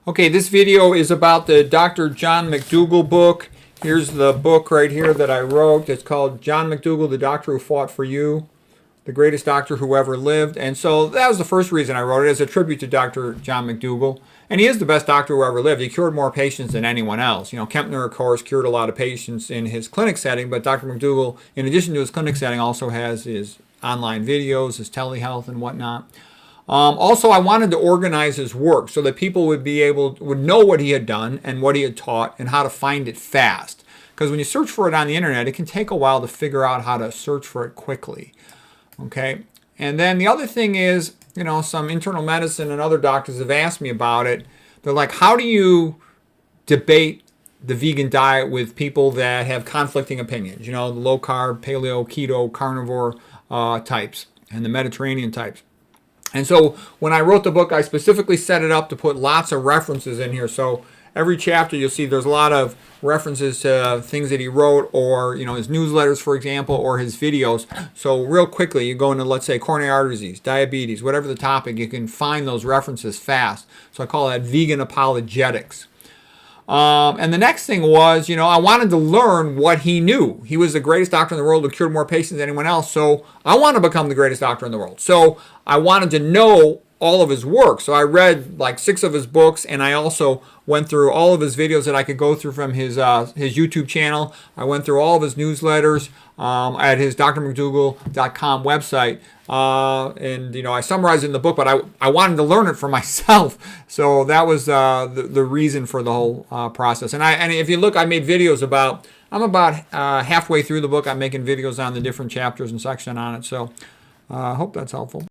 Okay, this video is about the Dr. John McDougall book. Here's the book right here that I wrote. It's called John McDougall, the Doctor Who Fought for You, the Greatest Doctor Who Ever Lived. And so that was the first reason I wrote it, as a tribute to Dr. John McDougall. And he is the best doctor who ever lived. He cured more patients than anyone else. You know, Kempner, of course, cured a lot of patients in his clinic setting, but Dr. McDougall, in addition to his clinic setting, also has his online videos, his telehealth and whatnot. Also, I wanted to organize his work so that people would know what he had done and what he had taught and how to find it fast. Because when you search for it on the internet, it can take a while to figure out how to search for it quickly. Okay, and then the other thing is, you know, some internal medicine and other doctors have asked me about it. They're like, how do you debate the vegan diet with people that have conflicting opinions? You know, the low carb, paleo, keto, carnivore types and the Mediterranean types. And so when I wrote the book, I specifically set it up to put lots of references in here. So every chapter you'll see there's a lot of references to things that he wrote, or, you know, his newsletters, for example, or his videos. So real quickly, you go into, let's say, coronary artery disease, diabetes, whatever the topic, you can find those references fast. So I call that vegan apologetics. And the next thing was, you know, I wanted to learn what he knew. He was the greatest doctor in the world who cured more patients than anyone else. So I want to become the greatest doctor in the world. So I wanted to know all of his work. So I read like 6 of his books, and I also went through all of his videos that I could go through from his YouTube channel. I went through all of his newsletters at his drmcdougall.com website. And, you know, I summarized it in the book, but I wanted to learn it for myself. So that was the reason for the whole process. And if you look, I made videos about, I'm about halfway through the book. I'm making videos on the different chapters and section on it. So I hope that's helpful.